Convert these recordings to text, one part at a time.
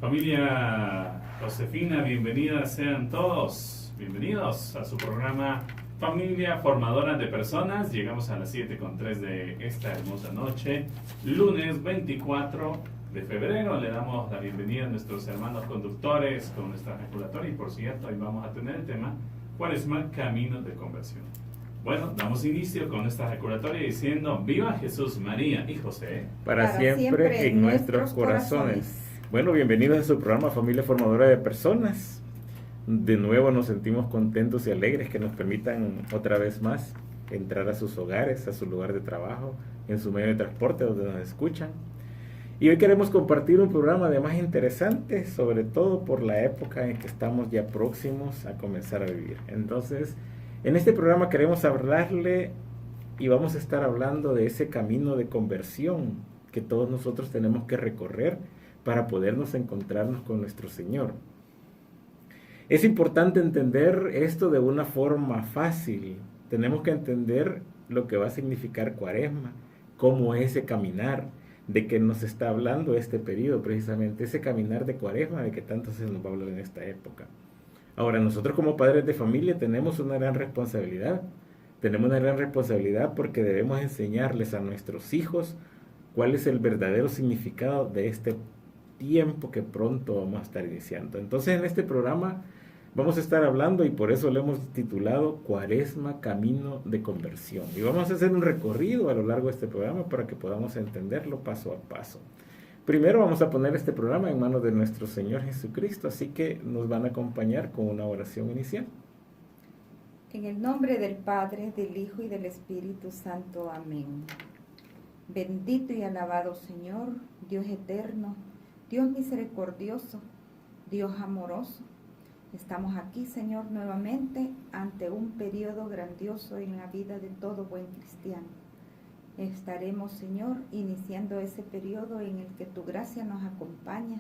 Familia Josefina, bienvenidas sean todos. Bienvenidos a su programa Familia Formadora de Personas. Llegamos a las 7:03 de esta hermosa noche, lunes 24 de febrero. Le damos la bienvenida a nuestros hermanos conductores con nuestra ejaculatoria. Y por cierto, hoy vamos a tener el tema ¿cuál es más camino de conversión? Bueno, damos inicio con esta ejaculatoria diciendo ¡Viva Jesús, María y José! Para siempre en nuestros corazones. Bueno, bienvenidos a su programa Familia Formadora de Personas. De nuevo nos sentimos contentos y alegres que nos permitan otra vez más entrar a sus hogares, a su lugar de trabajo, en su medio de transporte donde nos escuchan. Y hoy queremos compartir un programa además interesante, sobre todo por la época en que estamos ya próximos a comenzar a vivir. Entonces, en este programa queremos hablarle y vamos a estar hablando de ese camino de conversión que todos nosotros tenemos que recorrer para podernos encontrarnos con nuestro Señor. Es importante entender esto de una forma fácil. Tenemos que entender lo que va a significar Cuaresma, cómo es ese caminar, de que nos está hablando este periodo, precisamente ese caminar de Cuaresma, de que tanto se nos va a hablar en esta época. Ahora, nosotros como padres de familia tenemos una gran responsabilidad. Tenemos una gran responsabilidad porque debemos enseñarles a nuestros hijos cuál es el verdadero significado de este tiempo que pronto vamos a estar iniciando. Entonces, en este programa vamos a estar hablando, y por eso lo hemos titulado Cuaresma, Camino de Conversión. Y vamos a hacer un recorrido a lo largo de este programa para que podamos entenderlo paso a paso. Primero vamos a poner este programa en manos de nuestro Señor Jesucristo, así que nos van a acompañar con una oración inicial. En el nombre del Padre, del Hijo y del Espíritu Santo. Amén. Bendito y alabado Señor, Dios eterno, Dios misericordioso, Dios amoroso. Estamos aquí, Señor, nuevamente ante un periodo grandioso en la vida de todo buen cristiano. Estaremos, Señor, iniciando ese periodo en el que tu gracia nos acompaña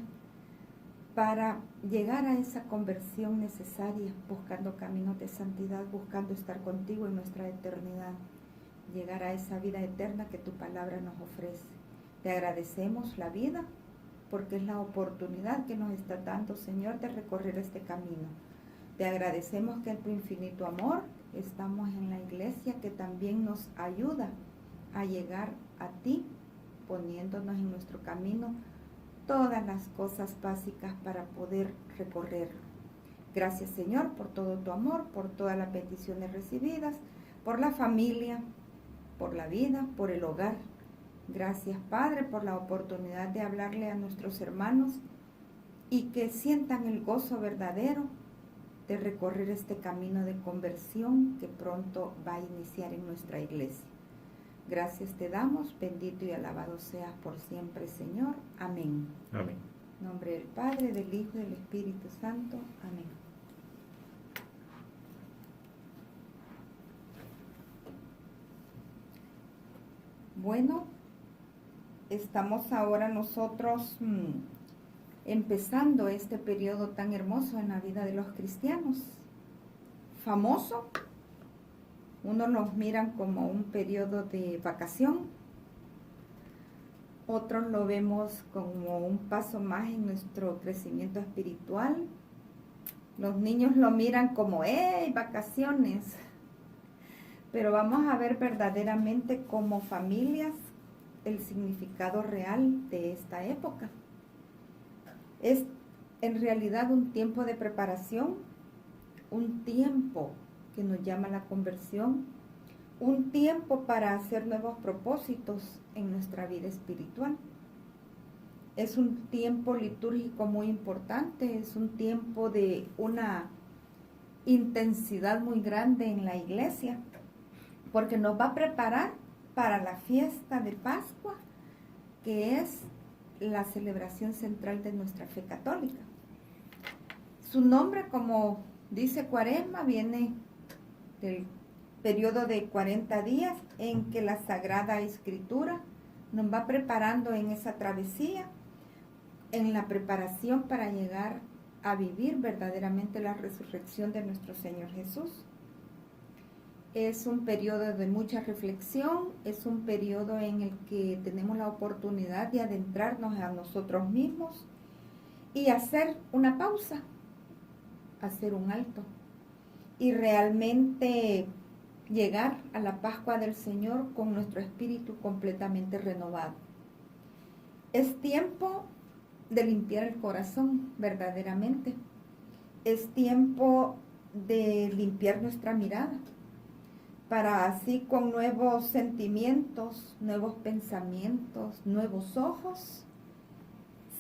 para llegar a esa conversión necesaria, buscando caminos de santidad, buscando estar contigo en nuestra eternidad, llegar a esa vida eterna que tu palabra nos ofrece. Te agradecemos la vida porque es la oportunidad que nos está dando, Señor, de recorrer este camino. Te agradecemos que en tu infinito amor estamos en la iglesia que también nos ayuda a llegar a ti, poniéndonos en nuestro camino todas las cosas básicas para poder recorrerlo. Gracias, Señor, por todo tu amor, por todas las peticiones recibidas, por la familia, por la vida, por el hogar. Gracias, Padre, por la oportunidad de hablarle a nuestros hermanos y que sientan el gozo verdadero de recorrer este camino de conversión que pronto va a iniciar en nuestra iglesia. Gracias te damos, bendito y alabado seas por siempre, Señor. Amén. Amén. En nombre del Padre, del Hijo y del Espíritu Santo. Amén. Bueno, estamos ahora nosotros empezando este periodo tan hermoso en la vida de los cristianos. Famoso. Unos los miran como un periodo de vacación. Otros lo vemos como un paso más en nuestro crecimiento espiritual. Los niños lo miran como ¡hey, vacaciones! Pero vamos a ver verdaderamente como familias el significado real de esta época. Es en realidad un tiempo de preparación, un tiempo que nos llama a la conversión, un tiempo para hacer nuevos propósitos en nuestra vida espiritual. Es un tiempo litúrgico muy importante, es un tiempo de una intensidad muy grande en la iglesia, porque nos va a preparar para la fiesta de Pascua, que es la celebración central de nuestra fe católica. Su nombre, como dice Cuaresma, viene del periodo de 40 días en que la Sagrada Escritura nos va preparando en esa travesía, en la preparación para llegar a vivir verdaderamente la resurrección de nuestro Señor Jesús. Es un periodo de mucha reflexión, es un periodo en el que tenemos la oportunidad de adentrarnos a nosotros mismos y hacer una pausa, hacer un alto y realmente llegar a la Pascua del Señor con nuestro espíritu completamente renovado. Es tiempo de limpiar el corazón verdaderamente. Es tiempo de limpiar nuestra mirada para así con nuevos sentimientos, nuevos pensamientos, nuevos ojos,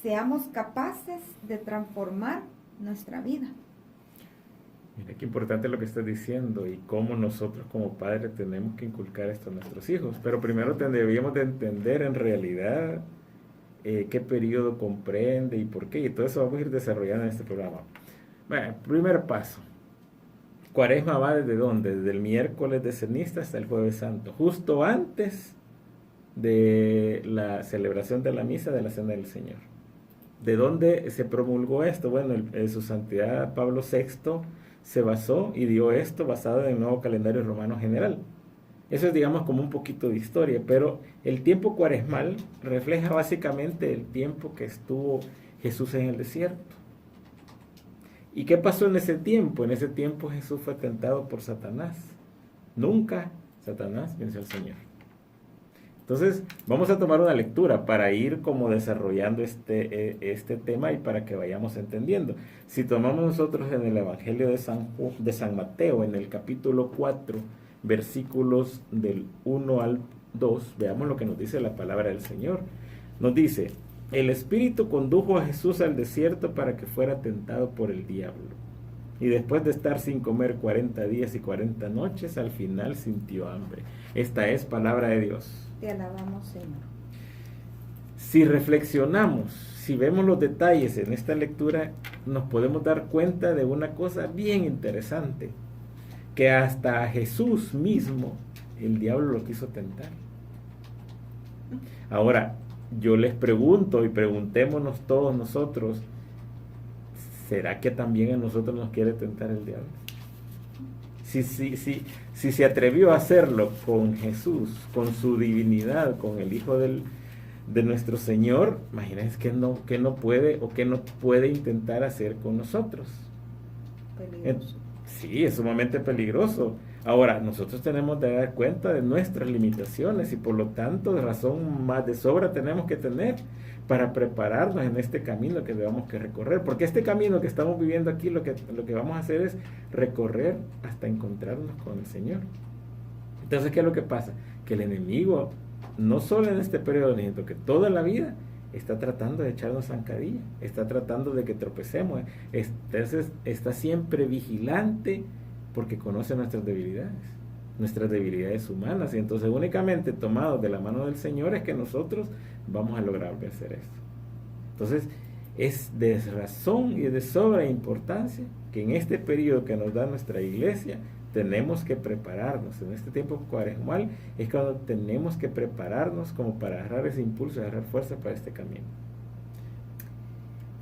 seamos capaces de transformar nuestra vida. Mira qué importante lo que estás diciendo y cómo nosotros como padres tenemos que inculcar esto a nuestros hijos. Pero primero debíamos de entender en realidad qué periodo comprende y por qué. Y todo eso vamos a ir desarrollando en este programa. Bueno, primer paso. Cuaresma va desde dónde? Desde el miércoles de ceniza hasta el jueves santo, justo antes de la celebración de la misa de la Cena del Señor. ¿De dónde se promulgó esto? Bueno, su santidad Pablo VI se basó y dio esto basado en el nuevo calendario romano general. Eso es, digamos, como un poquito de historia, pero el tiempo cuaresmal refleja básicamente el tiempo que estuvo Jesús en el desierto. ¿Y qué pasó en ese tiempo? En ese tiempo Jesús fue tentado por Satanás. Nunca Satanás venció al Señor. Entonces, vamos a tomar una lectura para ir como desarrollando este tema y para que vayamos entendiendo. Si tomamos nosotros en el Evangelio de San Mateo, en el capítulo 4, versículos del 1 al 2, veamos lo que nos dice la palabra del Señor. Nos dice: el Espíritu condujo a Jesús al desierto para que fuera tentado por el diablo. Y después de estar sin comer 40 días y 40 noches, al final sintió hambre. Esta es palabra de Dios. Te alabamos, Señor. Si reflexionamos, si vemos los detalles en esta lectura, nos podemos dar cuenta de una cosa bien interesante, que hasta a Jesús mismo el diablo lo quiso tentar. Ahora, yo les pregunto y preguntémonos todos nosotros, ¿será que también a nosotros nos quiere tentar el diablo? Si se atrevió a hacerlo con Jesús, con su divinidad, con el Hijo de nuestro Señor, imagínense que no puede intentar hacer con nosotros. Peligroso. Sí, es sumamente peligroso. Ahora, nosotros tenemos que dar cuenta de nuestras limitaciones y por lo tanto de razón más de sobra tenemos que tener para prepararnos en este camino que debemos que recorrer. Porque este camino que estamos viviendo aquí, lo que vamos a hacer es recorrer hasta encontrarnos con el Señor. Entonces, ¿qué es lo que pasa? Que el enemigo, no solo en este periodo, sino que toda la vida, está tratando de echarnos zancadilla, está tratando de que tropecemos. Entonces, está siempre vigilante porque conoce nuestras debilidades humanas. Y entonces, únicamente tomados de la mano del Señor es que nosotros vamos a lograr vencer esto. Entonces, es de razón y de sobra importancia que en este periodo que nos da nuestra iglesia tenemos que prepararnos. En este tiempo cuaresmal es cuando tenemos que prepararnos como para agarrar ese impulso, agarrar fuerza para este camino.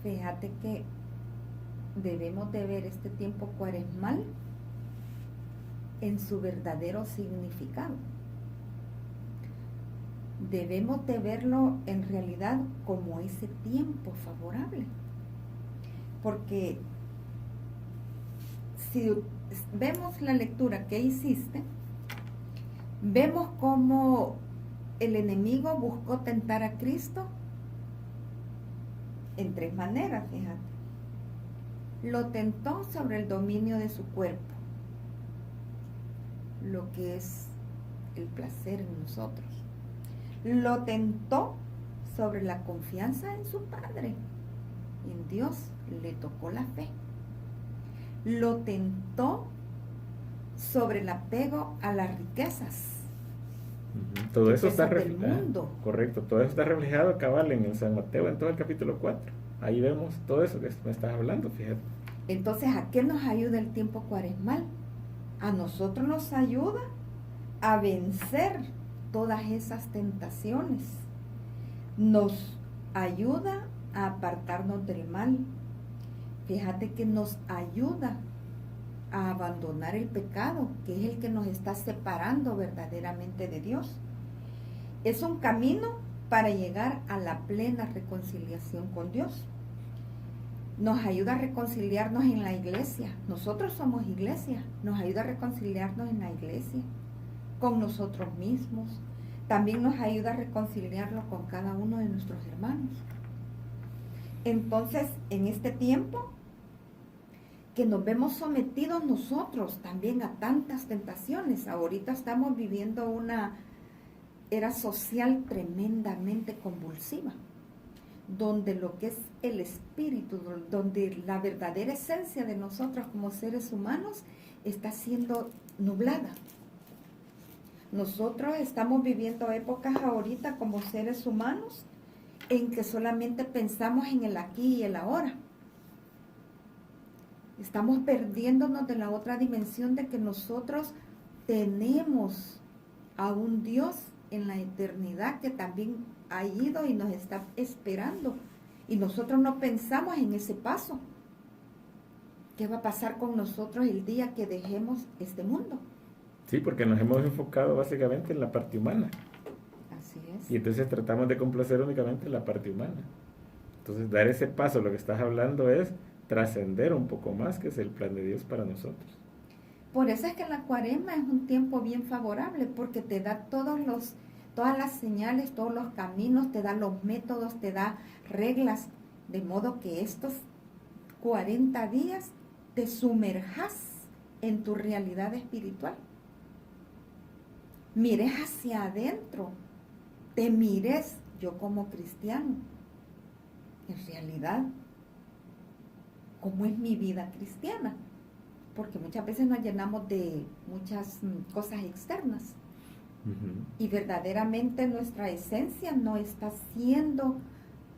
Fíjate que debemos de ver este tiempo cuaresmal en su verdadero significado. Debemos de verlo en realidad como ese tiempo favorable. Porque si vemos la lectura que hiciste, vemos cómo el enemigo buscó tentar a Cristo en tres maneras, fíjate. Lo tentó sobre el dominio de su cuerpo, lo que es el placer en nosotros. Lo tentó sobre la confianza en su Padre. En Dios le tocó la fe. Lo tentó sobre el apego a las riquezas. Todo eso está reflejado. Mundo. Correcto, todo eso está reflejado cabal en el San Mateo, en todo el capítulo 4. Ahí vemos todo eso que me estás hablando, fíjate. Entonces, ¿a qué nos ayuda el tiempo cuaresmal? A nosotros nos ayuda a vencer todas esas tentaciones. Nos ayuda a apartarnos del mal. Fíjate que nos ayuda a abandonar el pecado, que es el que nos está separando verdaderamente de Dios. Es un camino para llegar a la plena reconciliación con Dios. nos ayuda a reconciliarnos en la iglesia. Nosotros somos iglesia, nos ayuda a reconciliarnos en la iglesia, con nosotros mismos. También nos ayuda a reconciliarlo con cada uno de nuestros hermanos. Entonces, en este tiempo que nos vemos sometidos nosotros también a tantas tentaciones, ahorita estamos viviendo una era social tremendamente convulsiva, donde lo que es el espíritu, donde la verdadera esencia de nosotros como seres humanos está siendo nublada. Nosotros estamos viviendo épocas ahorita como seres humanos en que solamente pensamos en el aquí y el ahora. Estamos perdiéndonos de la otra dimensión de que nosotros tenemos a un Dios en la eternidad que también ha ido y nos está esperando. Y nosotros no pensamos en ese paso. ¿Qué va a pasar con nosotros el día que dejemos este mundo? Sí, porque nos hemos enfocado básicamente en la parte humana. Así es. Y entonces tratamos de complacer únicamente la parte humana. Entonces dar ese paso, lo que estás hablando es trascender un poco más, que es el plan de Dios para nosotros. Por eso es que la cuaresma es un tiempo bien favorable, porque te da todas las señales, todos los caminos, te da los métodos, te da reglas, de modo que estos 40 días te sumerjas en tu realidad espiritual. Mires hacia adentro, te mires yo como cristiano, en realidad, ¿cómo es mi vida cristiana? Porque muchas veces nos llenamos de muchas cosas externas. Y verdaderamente nuestra esencia no está siendo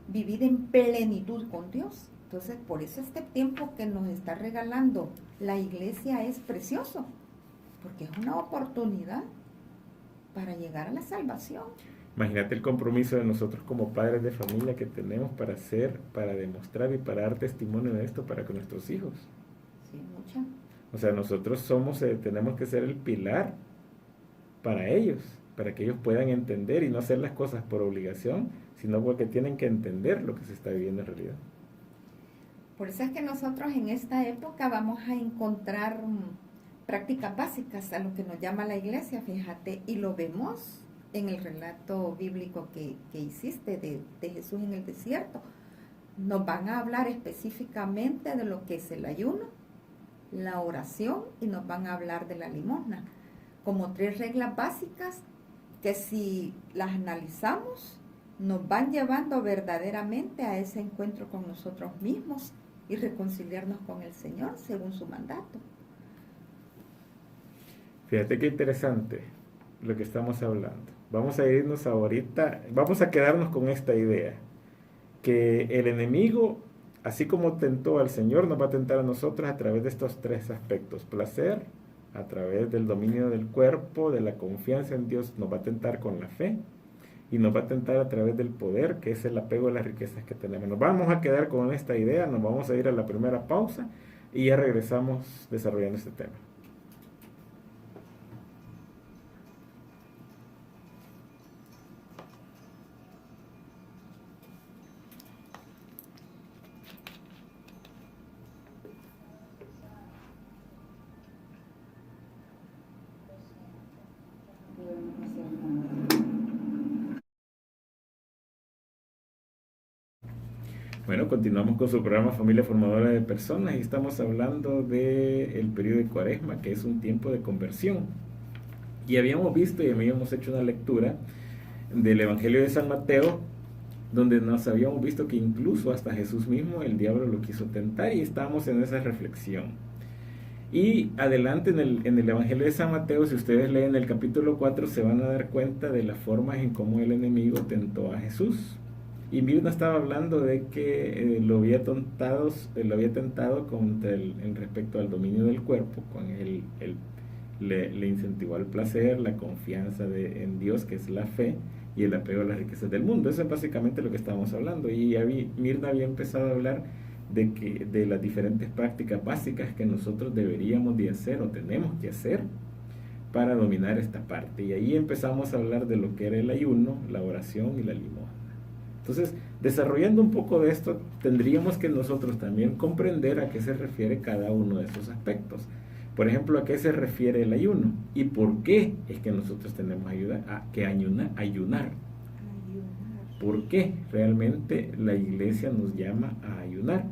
vivida en plenitud con Dios. Entonces, por eso este tiempo que nos está regalando la iglesia es precioso, porque es una oportunidad para llegar a la salvación. Imagínate el compromiso de nosotros como padres de familia que tenemos para hacer, para demostrar y para dar testimonio de esto para con nuestros hijos. Sí, mucha. O sea, nosotros tenemos que ser el pilar para ellos, para que ellos puedan entender y no hacer las cosas por obligación, sino porque tienen que entender lo que se está viviendo en realidad. Por eso es que nosotros en esta época vamos a encontrar prácticas básicas a lo que nos llama la iglesia, fíjate, y lo vemos en el relato bíblico que hiciste de Jesús en el desierto. Nos van a hablar específicamente de lo que es el ayuno, la oración, y nos van a hablar de la limosna, como 3 reglas básicas que si las analizamos nos van llevando verdaderamente a ese encuentro con nosotros mismos y reconciliarnos con el Señor según su mandato. Fíjate qué interesante lo que estamos hablando. Vamos a irnos ahorita, vamos a quedarnos con esta idea, que el enemigo, así como tentó al Señor, nos va a tentar a nosotros a través de estos 3 aspectos: placer, a través del dominio del cuerpo, de la confianza en Dios, nos va a tentar con la fe, y nos va a tentar a través del poder, que es el apego a las riquezas que tenemos. Nos vamos a quedar con esta idea, nos vamos a ir a la primera pausa y ya regresamos desarrollando este tema. Bueno, continuamos con su programa Familia Formadora de Personas y estamos hablando del periodo de Cuaresma, que es un tiempo de conversión. Y habíamos visto y habíamos hecho una lectura del Evangelio de San Mateo, donde nos habíamos visto que incluso hasta Jesús mismo el diablo lo quiso tentar, y estábamos en esa reflexión. Y adelante en el Evangelio de San Mateo, si ustedes leen el capítulo 4, se van a dar cuenta de la forma en cómo el enemigo tentó a Jesús. Y Mirna estaba hablando de que lo había tentado en respecto al dominio del cuerpo, con le incentivó al placer, la confianza en Dios, que es la fe, y el apego a las riquezas del mundo. Eso es básicamente lo que estábamos hablando. Y Mirna había empezado a hablar de las diferentes prácticas básicas que nosotros deberíamos de hacer o tenemos que hacer para dominar esta parte. Y ahí empezamos a hablar de lo que era el ayuno, la oración y la limosna. Entonces, desarrollando un poco de esto, tendríamos que nosotros también comprender a qué se refiere cada uno de esos aspectos. Por ejemplo, a qué se refiere el ayuno y por qué es que nosotros tenemos que ayunar. ¿Por qué realmente la iglesia nos llama a ayunar?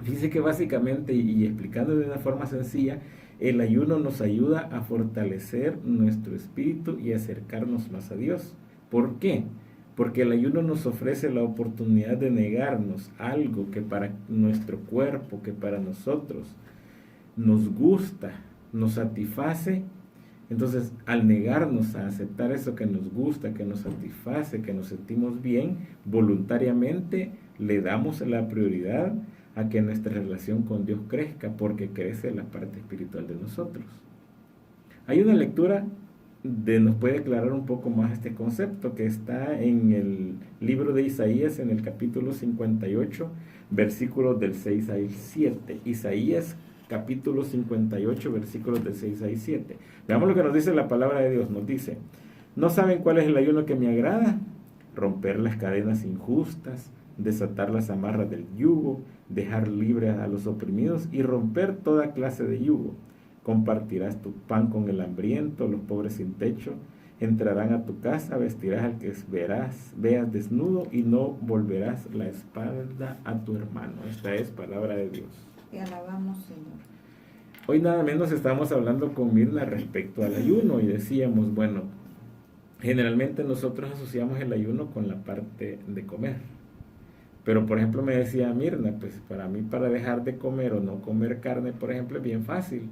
Fíjense que básicamente, y explicando de una forma sencilla, el ayuno nos ayuda a fortalecer nuestro espíritu y acercarnos más a Dios. ¿Por qué? Porque el ayuno nos ofrece la oportunidad de negarnos algo que para nuestro cuerpo, que para nosotros nos gusta, nos satisface. Entonces, al negarnos a aceptar eso que nos gusta, que nos satisface, que nos sentimos bien, voluntariamente le damos la prioridad a que nuestra relación con Dios crezca, porque crece la parte espiritual de nosotros. Hay una lectura nos puede aclarar un poco más este concepto, que está en el libro de Isaías, en el capítulo 58, versículos del 6 al 7. Isaías capítulo 58, versículos del 6 al 7. Veamos lo que nos dice la palabra de Dios. Nos dice: ¿no saben cuál es el ayuno que me agrada? Romper las cadenas injustas, desatar las amarras del yugo, dejar libres a los oprimidos y romper toda clase de yugo. Compartirás tu pan con el hambriento, los pobres sin techo entrarán a tu casa, vestirás al que veas desnudo y no volverás la espalda a tu hermano. Esta es palabra de Dios. Te alabamos, Señor. Hoy nada menos estamos hablando con Mirna respecto al ayuno y decíamos, bueno, generalmente nosotros asociamos el ayuno con la parte de comer. Pero por ejemplo me decía Mirna, pues para mí para dejar de comer o no comer carne, por ejemplo, es bien fácil,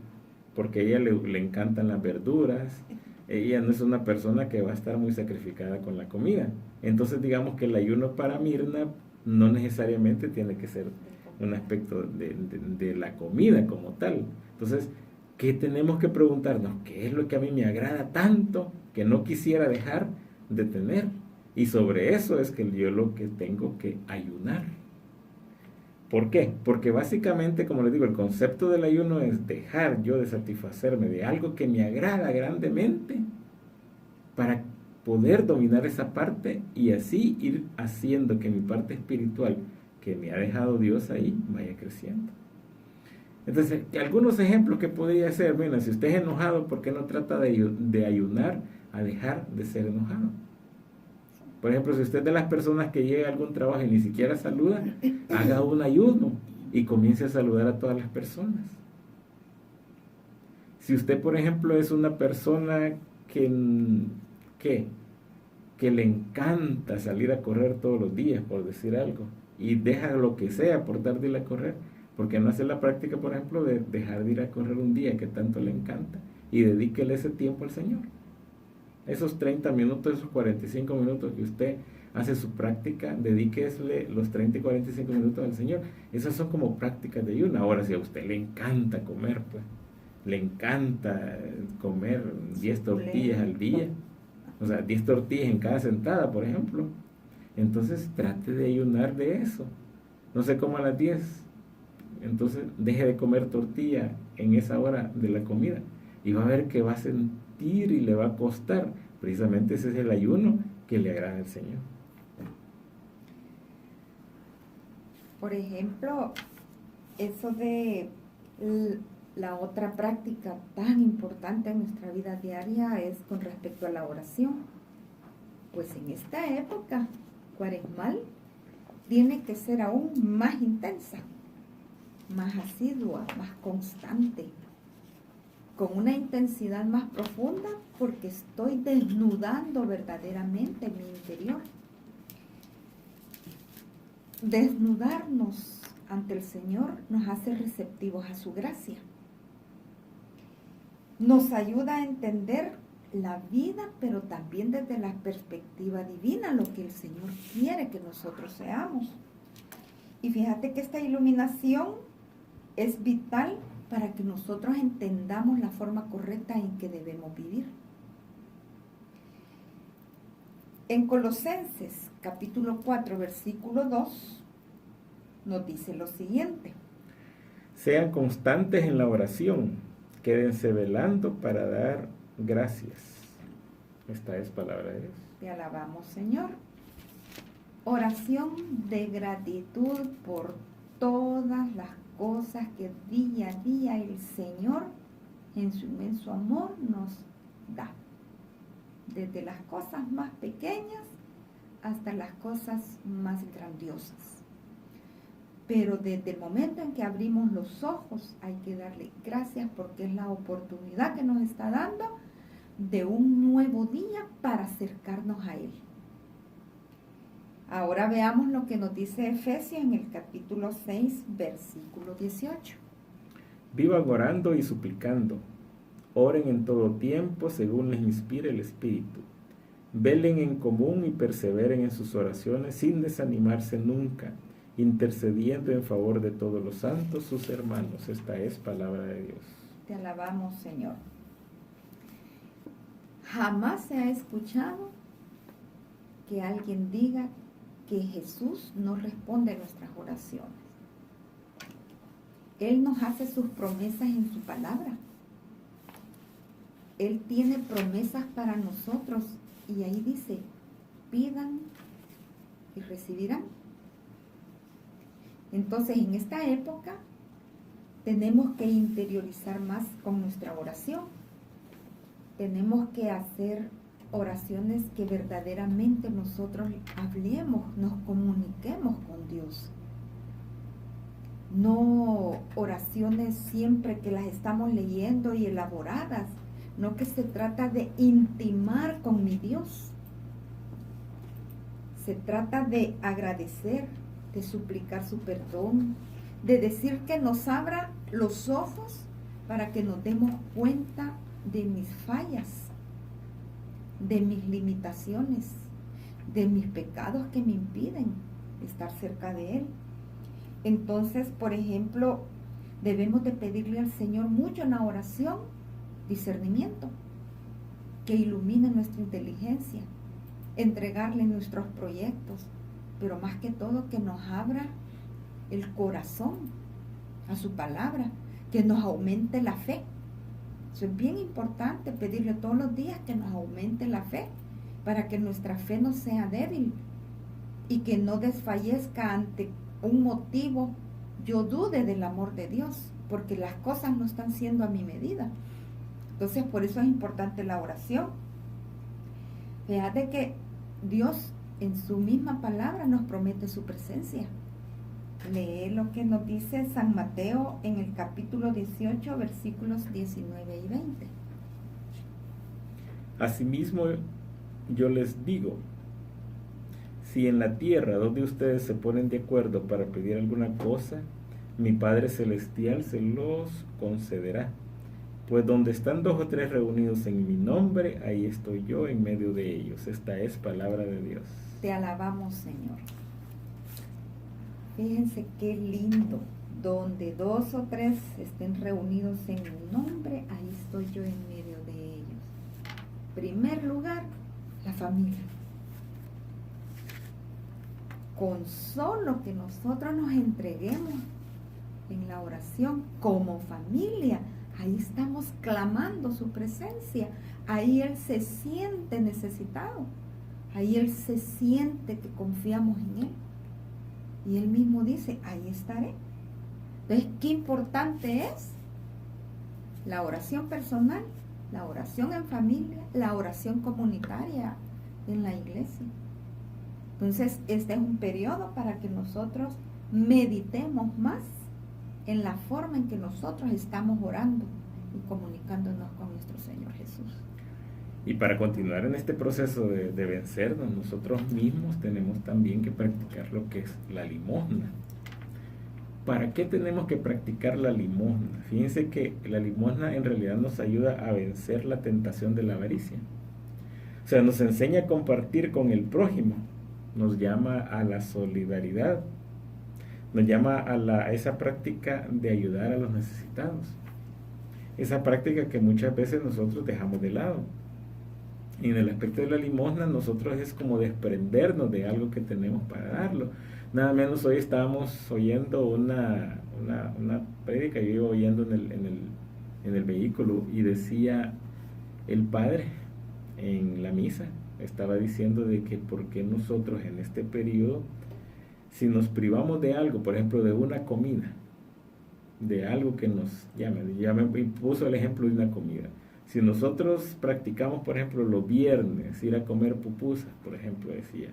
porque a ella le encantan las verduras, ella no es una persona que va a estar muy sacrificada con la comida. Entonces digamos que el ayuno para Mirna no necesariamente tiene que ser un aspecto de la comida como tal. Entonces, ¿qué tenemos que preguntarnos? ¿Qué es lo que a mí me agrada tanto que no quisiera dejar de tener? Y sobre eso es que yo lo que tengo que ayunar. ¿Por qué? Porque básicamente, como les digo, el concepto del ayuno es dejar yo de satisfacerme de algo que me agrada grandemente para poder dominar esa parte y así ir haciendo que mi parte espiritual que me ha dejado Dios ahí vaya creciendo. Entonces, algunos ejemplos que podría ser, mira, si usted es enojado, ¿por qué no trata de ayunar a dejar de ser enojado? Por ejemplo, si usted es de las personas que llega a algún trabajo y ni siquiera saluda, haga un ayuno y comience a saludar a todas las personas. Si usted, por ejemplo, es una persona que le encanta salir a correr todos los días, por decir algo, y deja lo que sea por dar de ir a correr, porque no hace la práctica, por ejemplo, de dejar de ir a correr un día que tanto le encanta y dedíquele ese tiempo al Señor. Esos 30 minutos, esos 45 minutos que usted hace su práctica, dedíquesele los 30 y 45 minutos al Señor. Esas son como prácticas de ayuno. Ahora, si a usted le encanta comer, pues, le encanta comer 10 tortillas al día, o sea, 10 tortillas en cada sentada, por ejemplo, entonces trate de ayunar de eso. No sé cómo a las 10, entonces deje de comer tortilla en esa hora de la comida y va a ver que va a sentir y le va a costar. Precisamente ese es el ayuno que le agrada al Señor. Por ejemplo, eso de la otra práctica tan importante en nuestra vida diaria es con respecto a la oración. Pues en esta época cuaresmal tiene que ser aún más intensa, más asidua, más constante, con una intensidad más profunda, porque estoy desnudando verdaderamente mi interior. Desnudarnos ante el Señor nos hace receptivos a su gracia. Nos ayuda a entender la vida, pero también desde la perspectiva divina, lo que el Señor quiere que nosotros seamos. Y fíjate que esta iluminación es vital para que nosotros entendamos la forma correcta en que debemos vivir. En Colosenses capítulo 4, versículo 2, nos dice lo siguiente: sean constantes en la oración, quédense velando para dar gracias. Esta es palabra de Dios. Te alabamos, Señor. oración de gratitud por todas las cosas que día a día el Señor en su inmenso amor nos da. Desde las cosas más pequeñas hasta las cosas más grandiosas. Pero desde el momento en que abrimos los ojos hay que darle gracias porque es la oportunidad que nos está dando de un nuevo día para acercarnos a Él. Ahora veamos lo que nos dice Efesios en el capítulo 6, versículo 18. Vivan orando y suplicando. Oren en todo tiempo según les inspire el Espíritu. Velen en común y perseveren en sus oraciones sin desanimarse nunca, intercediendo en favor de todos los santos, sus hermanos. Esta es palabra de Dios. Te alabamos, Señor. Jamás se ha escuchado que alguien diga que Jesús no responde a nuestras oraciones. Él nos hace sus promesas en su palabra. Él tiene promesas para nosotros y ahí dice, pidan y recibirán. Entonces, en esta época tenemos que interiorizar más con nuestra oración. Tenemos que hacer oraciones que verdaderamente nosotros hablemos, nos comuniquemos con Dios. No oraciones siempre que las estamos leyendo y elaboradas, no, que se trata de intimar con mi Dios. Se trata de agradecer, de suplicar su perdón, de decir que nos abra los ojos para que nos demos cuenta de mis fallas, de mis limitaciones, de mis pecados que me impiden estar cerca de Él. Entonces, por ejemplo, debemos de pedirle al Señor mucho en la oración discernimiento, que ilumine nuestra inteligencia, entregarle nuestros proyectos, pero más que todo que nos abra el corazón a su palabra, que nos aumente la fe. Eso es bien importante, pedirle todos los días que nos aumente la fe, para que nuestra fe no sea débil y que no desfallezca ante un motivo, yo dude del amor de Dios, porque las cosas no están siendo a mi medida. Entonces, por eso es importante la oración. Fíjate que Dios en su misma palabra nos promete su presencia. Lee lo que nos dice San Mateo en el capítulo 18, versículos 19 y 20. Asimismo, yo les digo, si en la tierra donde ustedes se ponen de acuerdo para pedir alguna cosa, mi Padre Celestial se los concederá. Pues donde están 2 o 3 reunidos en mi nombre, ahí estoy yo en medio de ellos. Esta es palabra de Dios. Te alabamos, Señor. Fíjense qué lindo. Donde 2 o 3 estén reunidos en mi nombre, ahí estoy yo en medio de ellos. Primer lugar, la familia. Con solo que nosotros nos entreguemos en la oración como familia, ahí estamos clamando su presencia. Ahí Él se siente necesitado. Ahí Él se siente que confiamos en Él. Y Él mismo dice, ahí estaré. Entonces, qué importante es la oración personal, la oración en familia, la oración comunitaria en la iglesia. Entonces, este es un periodo para que nosotros meditemos más en la forma en que nosotros estamos orando y comunicándonos con nuestro Señor Jesús. Y para continuar en este proceso de vencernos, nosotros mismos tenemos también que practicar lo que es la limosna. ¿Para qué tenemos que practicar la limosna? Fíjense que la limosna en realidad nos ayuda a vencer la tentación de la avaricia. O sea, nos enseña a compartir con el prójimo, nos llama a la solidaridad, nos llama a esa práctica de ayudar a los necesitados. Esa práctica que muchas veces nosotros dejamos de lado. Y en el aspecto de la limosna, nosotros es como desprendernos de algo que tenemos para darlo. Nada menos hoy estábamos oyendo una prédica, yo iba oyendo en el vehículo y decía el padre en la misa, estaba diciendo de que por qué nosotros en este periodo, si nos privamos de algo, por ejemplo, de una comida, de algo que nos llame, ya me puso el ejemplo de una comida. Si nosotros practicamos, por ejemplo, los viernes, ir a comer pupusas, por ejemplo, decía,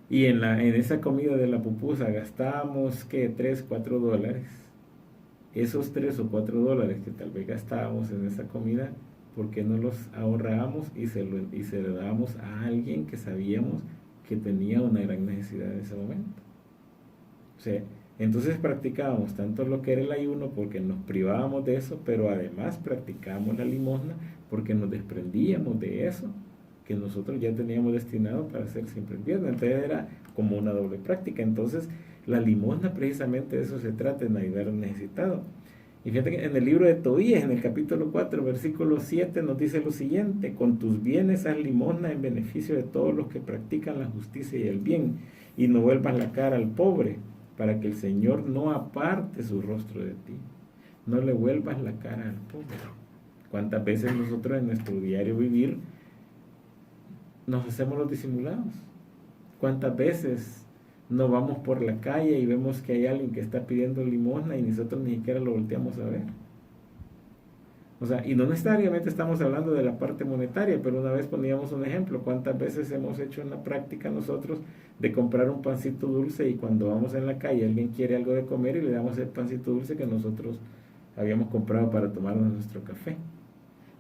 y en esa comida de la pupusa gastamos, ¿qué? $3, $4. Esos $3 o $4 que tal vez gastábamos en esa comida, ¿por qué no los ahorrábamos y se lo dábamos a alguien que sabíamos que tenía una gran necesidad en ese momento? O sea, entonces practicábamos tanto lo que era el ayuno porque nos privábamos de eso, pero además practicábamos la limosna porque nos desprendíamos de eso que nosotros ya teníamos destinado para hacer siempre el viernes. Entonces era como una doble práctica. Entonces la limosna precisamente de eso se trata, en ayudar al necesitado. Y fíjate que en el libro de Tobías, en el capítulo 4, versículo 7, nos dice lo siguiente: con tus bienes haz limosna en beneficio de todos los que practican la justicia y el bien, y no vuelvas la cara al pobre, para que el Señor no aparte su rostro de ti. No le vuelvas la cara al pobre. ¿Cuántas veces nosotros en nuestro diario vivir nos hacemos los disimulados? ¿Cuántas veces no vamos por la calle y vemos que hay alguien que está pidiendo limosna y nosotros ni siquiera lo volteamos a ver? O sea, y no necesariamente estamos hablando de la parte monetaria, pero una vez poníamos un ejemplo: ¿cuántas veces hemos hecho una práctica nosotros de comprar un pancito dulce y cuando vamos en la calle alguien quiere algo de comer y le damos el pancito dulce que nosotros habíamos comprado para tomarnos nuestro café?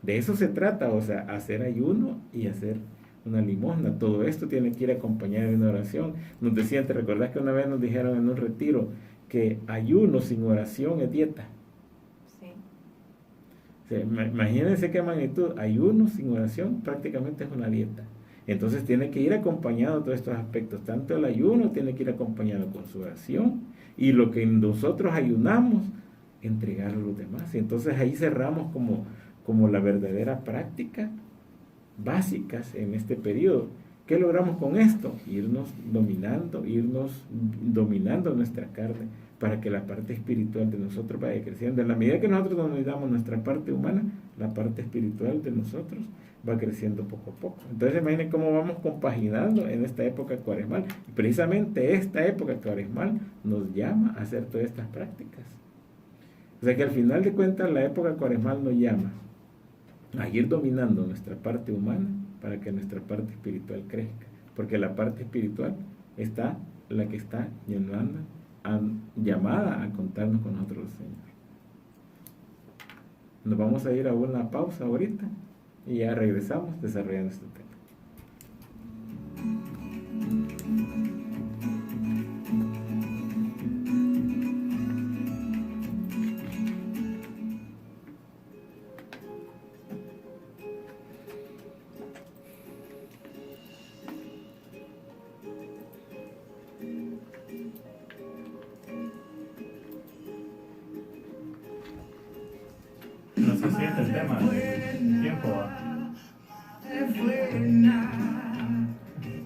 De eso se trata, o sea, hacer ayuno y hacer una limosna. Todo esto tiene que ir acompañado de una oración. Nos decían, ¿te recordás que una vez nos dijeron en un retiro que ayuno sin oración es dieta? Sí. O sea, imagínense qué magnitud. Ayuno sin oración prácticamente es una dieta. Entonces tiene que ir acompañado de todos estos aspectos. Tanto el ayuno tiene que ir acompañado con su oración, y lo que nosotros ayunamos, entregarlo a los demás. Y entonces ahí cerramos como la verdadera práctica básicas en este periodo. ¿Qué logramos con esto? Irnos dominando nuestra carne para que la parte espiritual de nosotros vaya creciendo. En la medida que nosotros dominamos nuestra parte humana, la parte espiritual de nosotros va creciendo poco a poco. Entonces imaginen cómo vamos compaginando en esta época cuaresmal. Y precisamente esta época cuaresmal nos llama a hacer todas estas prácticas. O sea que al final de cuentas la época cuaresmal nos llama a ir dominando nuestra parte humana para que nuestra parte espiritual crezca, porque la parte espiritual está la que está llamada a contarnos con nosotros, Señor. Nos vamos a ir a una pausa ahorita y ya regresamos desarrollando este tema. No sé si es el tema, el tiempo.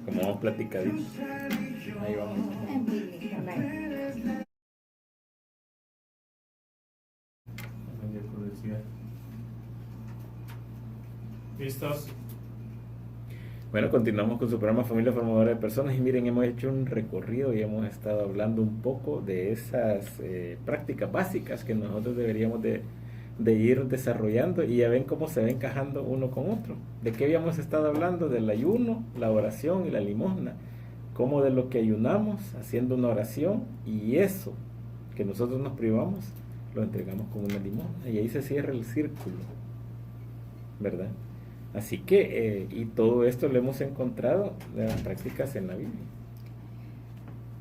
Como vamos platicaditos, ahí vamos. ¿Listos? Bueno, continuamos con su programa Familia Formadora de Personas, y miren, hemos hecho un recorrido y hemos estado hablando un poco de esas prácticas básicas que nosotros deberíamos de ir desarrollando, y ya ven cómo se va encajando uno con otro. ¿De qué habíamos estado hablando? Del ayuno, la oración y la limosna. Cómo de lo que ayunamos, haciendo una oración, y eso que nosotros nos privamos, lo entregamos como una limosna, y ahí se cierra el círculo, ¿verdad? Así que, y todo esto lo hemos encontrado de las prácticas en la Biblia.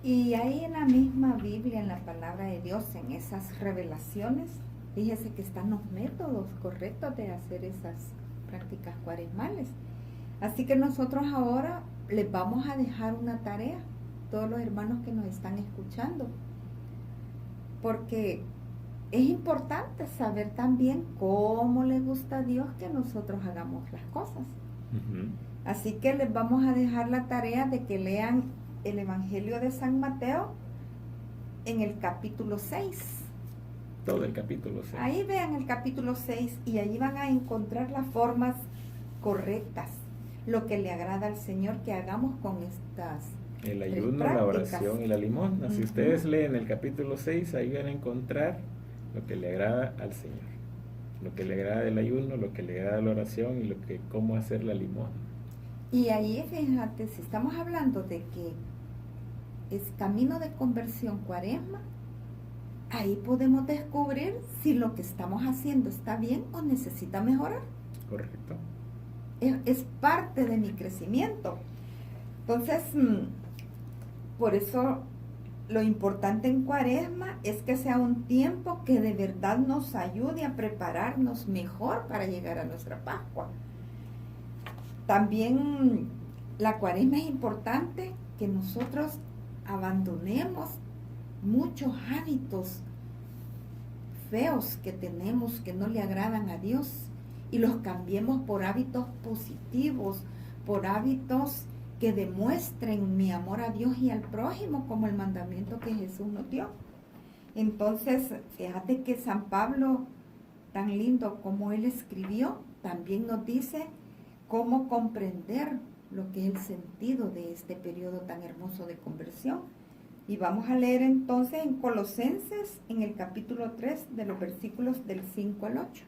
Y ahí en la misma Biblia, en la palabra de Dios, en esas revelaciones, fíjese que están los métodos correctos de hacer esas prácticas cuaresmales. Así que nosotros ahora les vamos a dejar una tarea, todos los hermanos que nos están escuchando, porque es importante saber también cómo le gusta a Dios que nosotros hagamos las cosas. Uh-huh. Así que les vamos a dejar la tarea de que lean el Evangelio de San Mateo en el capítulo 6. Todo el capítulo 6. Ahí vean el capítulo 6 y allí van a encontrar las formas correctas, lo que le agrada al Señor que hagamos con estas el tres ayuno, la prácticas. oración y la limosna. Si Ujú. ustedes leen el capítulo 6, ahí van a encontrar lo que le agrada al Señor. Lo que le agrada del ayuno, lo que le agrada la oración y cómo hacer la limosna. Y ahí, fíjate, si estamos hablando de que es camino de conversión Cuaresma, ahí podemos descubrir si lo que estamos haciendo está bien o necesita mejorar. Correcto. Es parte de mi crecimiento. Entonces, por eso lo importante en Cuaresma es que sea un tiempo que de verdad nos ayude a prepararnos mejor para llegar a nuestra Pascua. También la Cuaresma es importante que nosotros abandonemos muchos hábitos feos que tenemos que no le agradan a Dios y los cambiemos por hábitos positivos, por hábitos que demuestren mi amor a Dios y al prójimo, como el mandamiento que Jesús nos dio. Entonces, fíjate que San Pablo, tan lindo como él escribió, también nos dice cómo comprender lo que es el sentido de este periodo tan hermoso de conversión. Y vamos a leer entonces en Colosenses, en el capítulo 3, de los versículos del 5 al 8.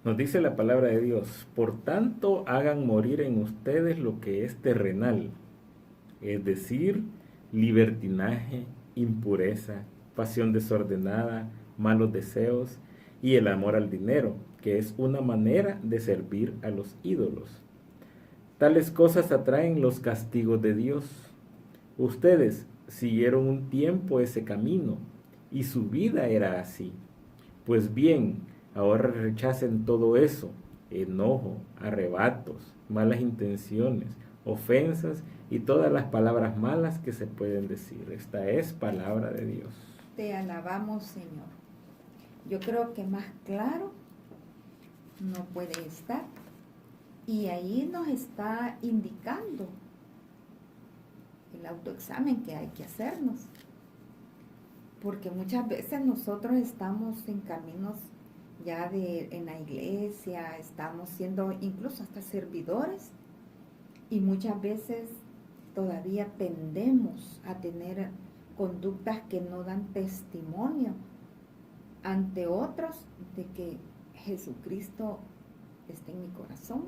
Nos dice la palabra de Dios: por tanto, hagan morir en ustedes lo que es terrenal, es decir, libertinaje, impureza, pasión desordenada, malos deseos y el amor al dinero, que es una manera de servir a los ídolos. Tales cosas atraen los castigos de Dios. Ustedes siguieron un tiempo ese camino y su vida era así. Pues bien, ahora rechacen todo eso: enojo, arrebatos, malas intenciones, ofensas y todas las palabras malas que se pueden decir. Esta es palabra de Dios. Te alabamos, Señor. Yo creo que más claro no puede estar. Y ahí nos está indicando el autoexamen que hay que hacernos. Porque muchas veces nosotros estamos en caminos ya en la iglesia, estamos siendo incluso hasta servidores, y muchas veces todavía tendemos a tener conductas que no dan testimonio ante otros de que Jesucristo está en mi corazón.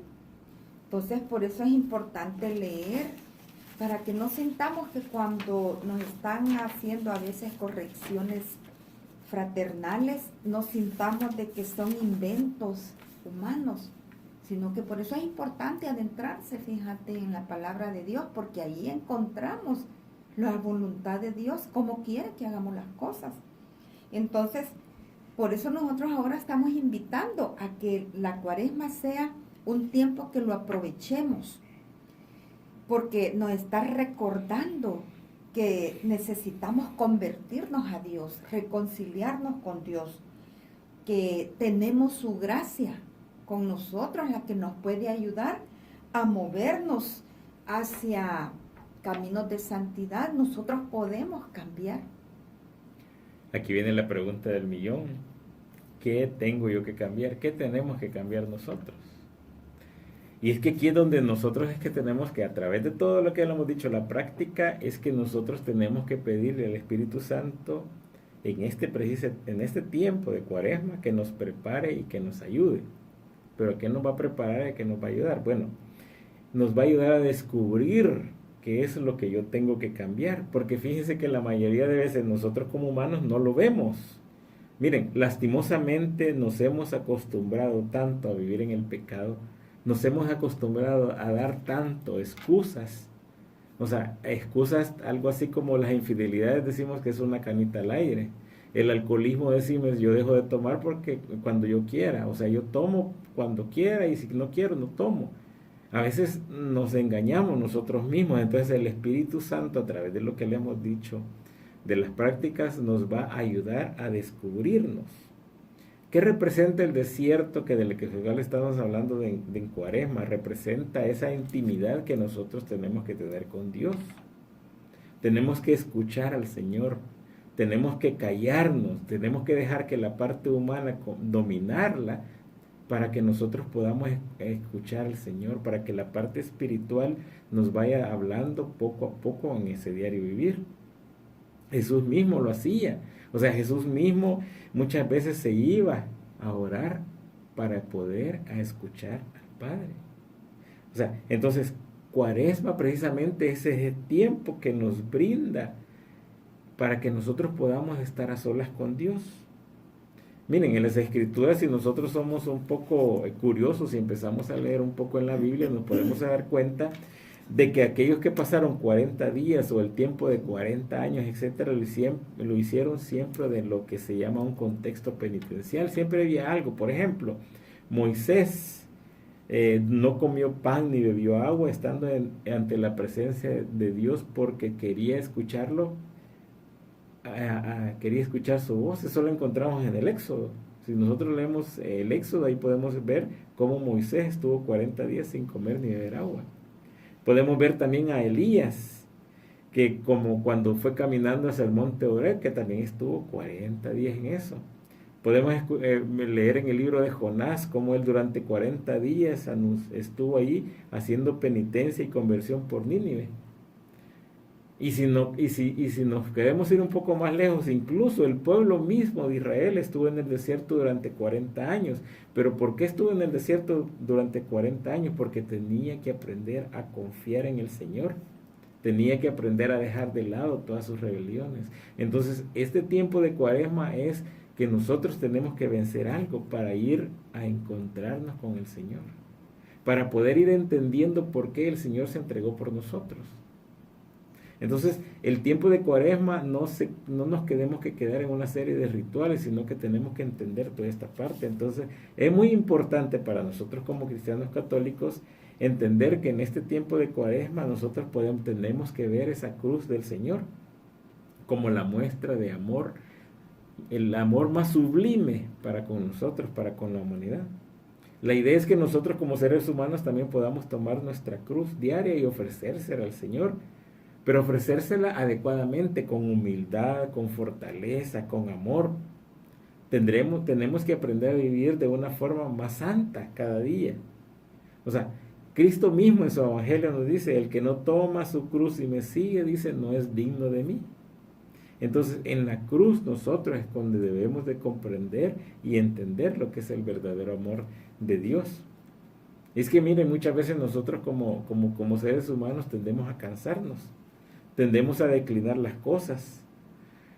Entonces, por eso es importante leer, para que no sintamos que cuando nos están haciendo a veces correcciones fraternales, no sintamos de que son inventos humanos, sino que por eso es importante adentrarse, fíjate, en la palabra de Dios, porque ahí encontramos la voluntad de Dios, cómo quiere que hagamos las cosas. Entonces, por eso nosotros ahora estamos invitando a que la Cuaresma sea un tiempo que lo aprovechemos, porque nos está recordando que necesitamos convertirnos a Dios, reconciliarnos con Dios, que tenemos su gracia con nosotros, la que nos puede ayudar a movernos hacia caminos de santidad. Nosotros podemos cambiar. Aquí viene la pregunta del millón: ¿qué tengo yo que cambiar? ¿Qué tenemos que cambiar nosotros? Y es que aquí es donde nosotros es que tenemos que, a través de todo lo que le hemos dicho, la práctica, es que nosotros tenemos que pedirle al Espíritu Santo en este tiempo de Cuaresma que nos prepare y que nos ayude. ¿Pero qué nos va a preparar y qué nos va a ayudar? Bueno, nos va a ayudar a descubrir qué es lo que yo tengo que cambiar, porque fíjense que la mayoría de veces nosotros como humanos no lo vemos. Miren, lastimosamente nos hemos acostumbrado tanto a vivir en el pecado, nos hemos acostumbrado a dar tanto excusas, o sea, excusas, algo así como las infidelidades decimos que es una canita al aire, el alcoholismo decimos yo dejo de tomar porque cuando yo quiera, o sea, yo tomo cuando quiera y si no quiero no tomo. A veces nos engañamos nosotros mismos. Entonces el Espíritu Santo, a través de lo que le hemos dicho, de las prácticas, nos va a ayudar a descubrirnos. ¿Qué representa el desierto que del que le estamos hablando en Cuaresma? Representa esa intimidad que nosotros tenemos que tener con Dios. Tenemos que escuchar al Señor, tenemos que callarnos, tenemos que dejar que la parte humana dominarla para que nosotros podamos escuchar al Señor, para que la parte espiritual nos vaya hablando poco a poco en ese diario vivir. Jesús mismo lo hacía. O sea, Jesús mismo muchas veces se iba a orar para poder escuchar al Padre. O sea, entonces, Cuaresma precisamente es ese tiempo que nos brinda para que nosotros podamos estar a solas con Dios. Miren, en las Escrituras, si nosotros somos un poco curiosos y empezamos a leer un poco en la Biblia, nos podemos dar cuenta de que aquellos que pasaron 40 días o el tiempo de 40 años, etcétera, lo hicieron siempre de lo que se llama un contexto penitencial. Siempre había algo. Por ejemplo, Moisés no comió pan ni bebió agua estando ante la presencia de Dios porque quería escucharlo, quería escuchar su voz. Eso lo encontramos en el Éxodo. Si nosotros leemos el Éxodo, ahí podemos ver cómo Moisés estuvo 40 días sin comer ni beber agua. Podemos ver también a Elías, que como cuando fue caminando hacia el monte Horeb, que también estuvo 40 días en eso. Podemos leer en el libro de Jonás cómo él durante 40 días estuvo ahí haciendo penitencia y conversión por Nínive. Y si nos queremos ir un poco más lejos, incluso el pueblo mismo de Israel estuvo en el desierto durante 40 años. ¿Pero por qué estuvo en el desierto durante 40 años? Porque tenía que aprender a confiar en el Señor. Tenía que aprender a dejar de lado todas sus rebeliones. Entonces, este tiempo de Cuaresma es que nosotros tenemos que vencer algo para ir a encontrarnos con el Señor. Para poder ir entendiendo por qué el Señor se entregó por nosotros. Entonces, el tiempo de Cuaresma no nos quedemos que quedar en una serie de rituales, sino que tenemos que entender toda esta parte. Entonces, es muy importante para nosotros como cristianos católicos entender que en este tiempo de Cuaresma nosotros tenemos que ver esa cruz del Señor como la muestra de amor, el amor más sublime para con nosotros, para con la humanidad. La idea es que nosotros como seres humanos también podamos tomar nuestra cruz diaria y ofrecérsela al Señor, pero ofrecérsela adecuadamente, con humildad, con fortaleza, con amor. Tenemos que aprender a vivir de una forma más santa cada día. O sea, Cristo mismo en su evangelio nos dice, el que no toma su cruz y me sigue, dice, no es digno de mí. Entonces, en la cruz nosotros es donde debemos de comprender y entender lo que es el verdadero amor de Dios. Es que miren, muchas veces nosotros como seres humanos tendemos a cansarnos. Tendemos a declinar las cosas.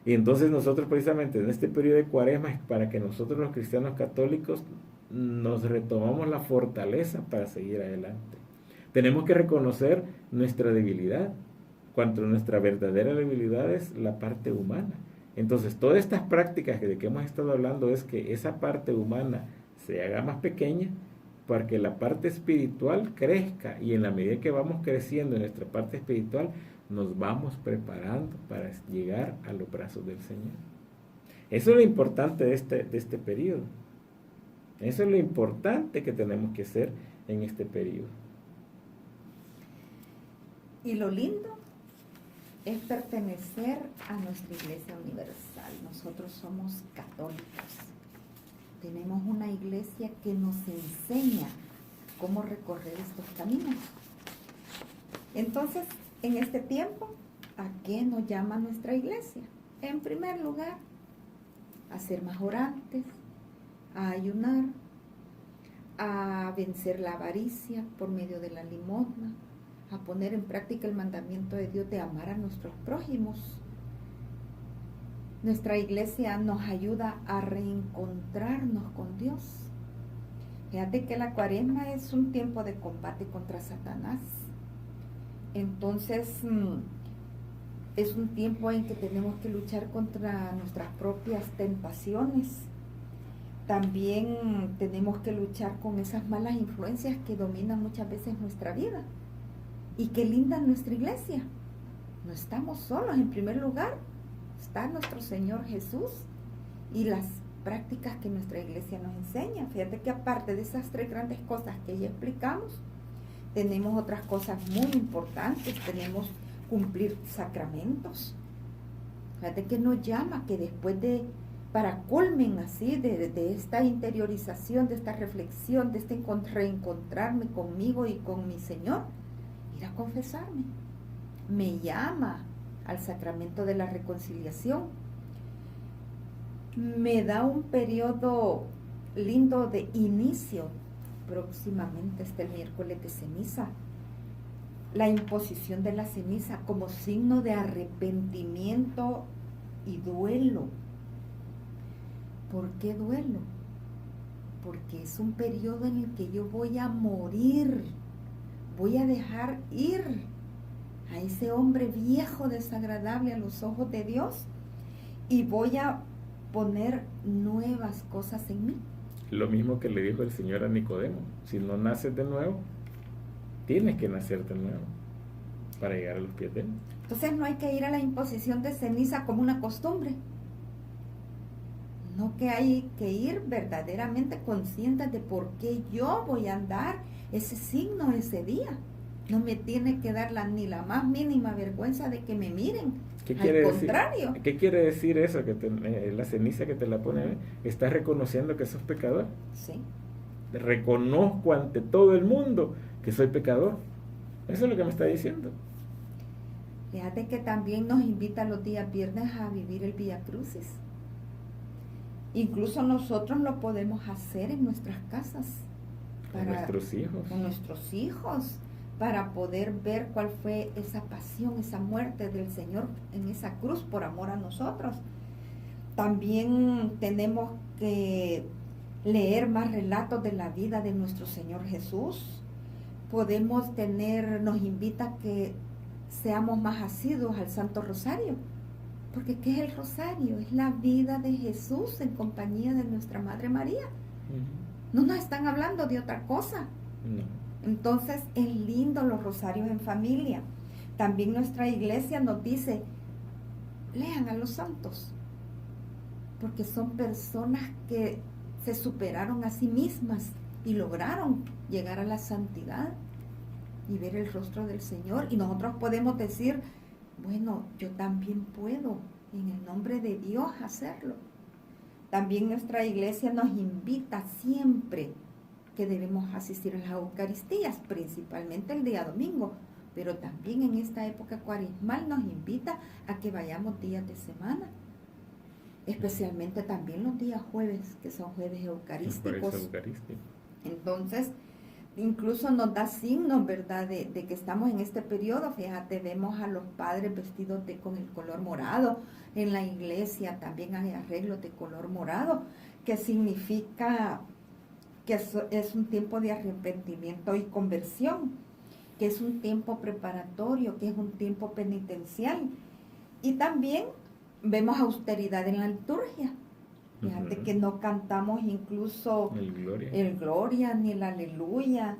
Y entonces nosotros precisamente en este periodo de Cuaresma es para que nosotros los cristianos católicos nos retomamos la fortaleza para seguir adelante. Tenemos que reconocer nuestra debilidad. Cuando nuestra verdadera debilidad es la parte humana. Entonces todas estas prácticas de que hemos estado hablando es que esa parte humana se haga más pequeña para que la parte espiritual crezca, y en la medida que vamos creciendo en nuestra parte espiritual nos vamos preparando para llegar a los brazos del Señor. Eso es lo importante de este periodo. Eso es lo importante que tenemos que hacer en este periodo. Y lo lindo es pertenecer a nuestra Iglesia Universal. Nosotros somos católicos. Tenemos una iglesia que nos enseña cómo recorrer estos caminos. Entonces, en este tiempo, ¿a qué nos llama nuestra iglesia? En primer lugar, a ser más orantes, a ayunar, a vencer la avaricia por medio de la limosna, a poner en práctica el mandamiento de Dios de amar a nuestros prójimos. Nuestra iglesia nos ayuda a reencontrarnos con Dios. Fíjate que la Cuaresma es un tiempo de combate contra Satanás. Entonces, es un tiempo en que tenemos que luchar contra nuestras propias tentaciones. También tenemos que luchar con esas malas influencias que dominan muchas veces nuestra vida. Y qué linda nuestra iglesia. No estamos solos. En primer lugar, está nuestro Señor Jesús y las prácticas que nuestra iglesia nos enseña. Fíjate que aparte de esas 3 grandes cosas que ya explicamos, tenemos otras cosas muy importantes. Tenemos cumplir sacramentos. Fíjate que nos llama que después de para culmen así de esta interiorización, de esta reflexión, de este reencontrarme conmigo y con mi Señor, ir a confesarme. Me llama al sacramento de la reconciliación. Me da un periodo lindo de inicio. Próximamente está el miércoles de ceniza. La imposición de la ceniza como signo de arrepentimiento y duelo. ¿Por qué duelo? Porque es un periodo en el que yo voy a morir, voy a dejar ir a ese hombre viejo desagradable a los ojos de Dios y voy a poner nuevas cosas en mí. Lo mismo que le dijo el Señor a Nicodemo: si no naces de nuevo, tienes que nacer de nuevo para llegar a los pies de Él. Entonces no hay que ir a la imposición de ceniza como una costumbre. No, que hay que ir verdaderamente conscientes de por qué yo voy a andar ese signo ese día. No me tiene que dar ni la más mínima vergüenza de que me miren. ¿Qué quiere Al contrario. decir? ¿Qué quiere decir eso? Que la ceniza que te la pone, ¿estás reconociendo que sos pecador? Sí. Reconozco ante todo el mundo que soy pecador. Eso es lo que me está diciendo. Fíjate que también nos invita los días viernes a vivir el Vía Crucis. Incluso nosotros lo podemos hacer en nuestras casas. Con nuestros hijos. Con nuestros hijos, para poder ver cuál fue esa pasión, esa muerte del Señor en esa cruz por amor a nosotros. También tenemos que leer más relatos de la vida de nuestro Señor Jesús. Nos invita a que seamos más asiduos al Santo Rosario. Porque ¿qué es el rosario? Es la vida de Jesús en compañía de nuestra Madre María. No nos están hablando de otra cosa. No. Entonces es lindo los rosarios en familia. También nuestra iglesia nos dice, lean a los santos, porque son personas que se superaron a sí mismas y lograron llegar a la santidad y ver el rostro del Señor. Y nosotros podemos decir, bueno, yo también puedo en el nombre de Dios hacerlo. También nuestra iglesia nos invita siempre que debemos asistir a las Eucaristías, principalmente el día domingo, pero también en esta época cuaresmal nos invita a que vayamos días de semana, especialmente también los días jueves, que son jueves eucarísticos. Entonces, incluso nos da signos, ¿verdad?, de que estamos en este periodo. Fíjate, vemos a los padres vestidos con el color morado. En la iglesia también hay arreglos de color morado, que significa que es un tiempo de arrepentimiento y conversión, que es un tiempo preparatorio, que es un tiempo penitencial. Y también vemos austeridad en la liturgia. Fíjate que no cantamos incluso el gloria ni el aleluya.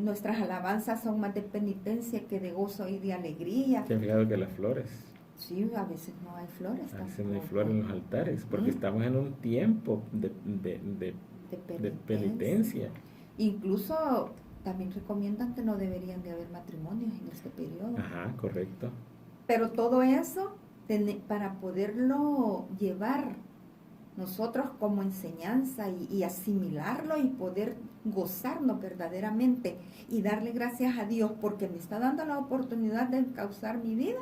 Nuestras alabanzas son más de penitencia que de gozo y de alegría. ¿Te has fijado que las flores? Sí, a veces no hay flores. A veces no hay flores en los altares, porque estamos en un tiempo de penitencia. Incluso también recomiendan que no deberían de haber matrimonios en este periodo. Ajá, correcto. Pero todo eso, para poderlo llevar nosotros como enseñanza y asimilarlo y poder gozarnos verdaderamente y darle gracias a Dios porque me está dando la oportunidad de encauzar mi vida,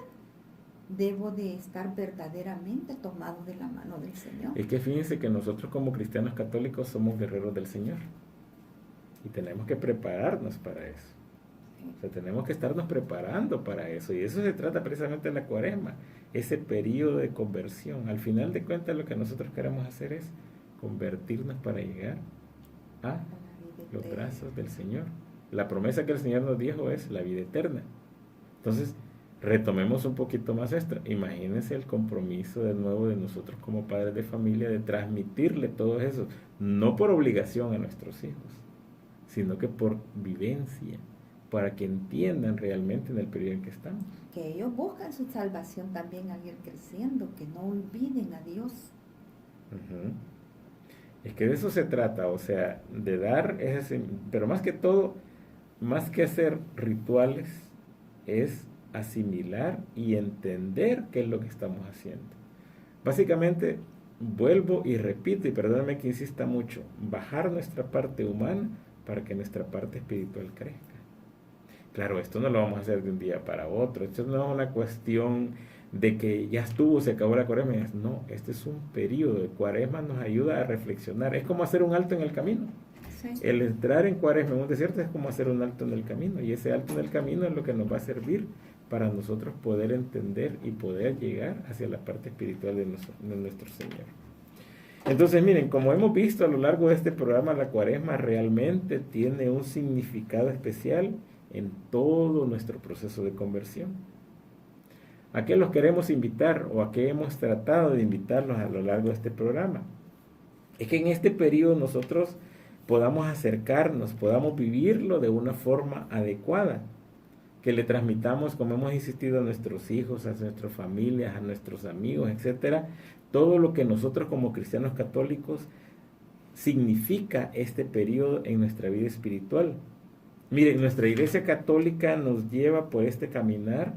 debo de estar verdaderamente tomado de la mano del Señor. Es que fíjense que nosotros como cristianos católicos somos guerreros del Señor y tenemos que prepararnos para eso. O sea, tenemos que estarnos preparando para eso, y eso se trata precisamente de la Cuaresma, ese periodo de conversión. Al final de cuentas, lo que nosotros queremos hacer es convertirnos para llegar a los brazos del Señor. La promesa que el Señor nos dijo es la vida eterna. Entonces, retomemos un poquito más esto. Imagínense el compromiso de nuevo de nosotros como padres de familia de transmitirle todo eso, no por obligación a nuestros hijos, sino que por vivencia, para que entiendan realmente en el periodo en que estamos. Que ellos buscan su salvación también al ir creciendo, que no olviden a Dios. Es que de eso se trata, o sea, de dar ese, pero más que todo, más que hacer rituales, es asimilar y entender qué es lo que estamos haciendo. Básicamente, vuelvo y repito, y perdóname que insista mucho, bajar nuestra parte humana para que nuestra parte espiritual crezca. Claro, esto no lo vamos a hacer de un día para otro, esto no es una cuestión de que ya estuvo, se acabó la cuaresma. No, este es un periodo. De cuaresma nos ayuda a reflexionar, es como hacer un alto en el camino. Sí. El entrar en cuaresma en un desierto es como hacer un alto en el camino, y ese alto en el camino es lo que nos va a servir para nosotros poder entender y poder llegar hacia la parte espiritual de nuestro Señor. Entonces, miren, como hemos visto a lo largo de este programa, la cuaresma realmente tiene un significado especial en todo nuestro proceso de conversión. ¿A qué los queremos invitar o a qué hemos tratado de invitarlos a lo largo de este programa? Es que en este periodo nosotros podamos acercarnos, podamos vivirlo de una forma adecuada, que le transmitamos, como hemos insistido, a nuestros hijos, a nuestras familias, a nuestros amigos, etcétera, todo lo que nosotros como cristianos católicos significa este periodo en nuestra vida espiritual. Miren, nuestra Iglesia Católica nos lleva por este caminar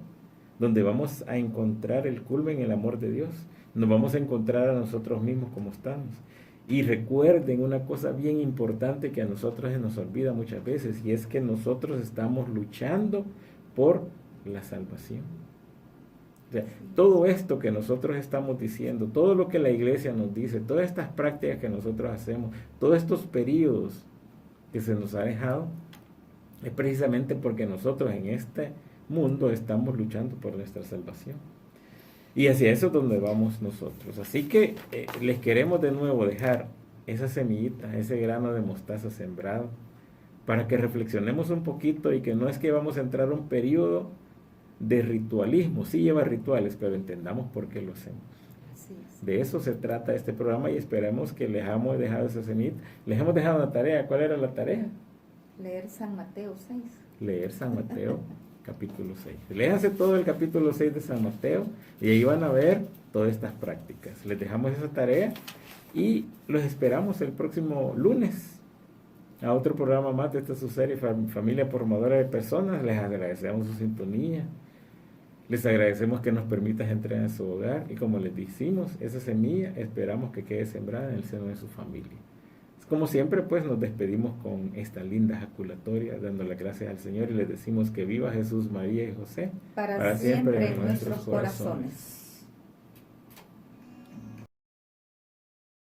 donde vamos a encontrar el culmen en el amor de Dios. Nos vamos a encontrar a nosotros mismos como estamos. Y recuerden una cosa bien importante que a nosotros se nos olvida muchas veces, y es que nosotros estamos luchando por la salvación. O sea, todo esto que nosotros estamos diciendo, todo lo que la iglesia nos dice, todas estas prácticas que nosotros hacemos, todos estos periodos que se nos ha dejado, es precisamente porque nosotros en este mundo estamos luchando por nuestra salvación. Y hacia eso es donde vamos nosotros. Así que les queremos de nuevo dejar esa semillita, ese grano de mostaza sembrado, para que reflexionemos un poquito, y que no es que vamos a entrar a un periodo de ritualismo, sí lleva rituales, pero entendamos por qué lo hacemos. Así es. De eso se trata este programa, y esperamos que les hemos dejado esa semillita. Les hemos dejado una tarea. ¿Cuál era la tarea? Leer San Mateo 6. Leer San Mateo capítulo 6. Léanse todo el capítulo 6 de San Mateo, y ahí van a ver todas estas prácticas. Les dejamos esa tarea y los esperamos el próximo lunes a otro programa más de esta su serie Familia Formadora de Personas. Les agradecemos su sintonía, les agradecemos que nos permitan entrar en su hogar, y como les decimos, esa semilla esperamos que quede sembrada en el seno de su familia. Como siempre, pues nos despedimos con esta linda ejaculatoria, dando las gracias al Señor, y les decimos que viva Jesús, María y José, para siempre en nuestros corazones.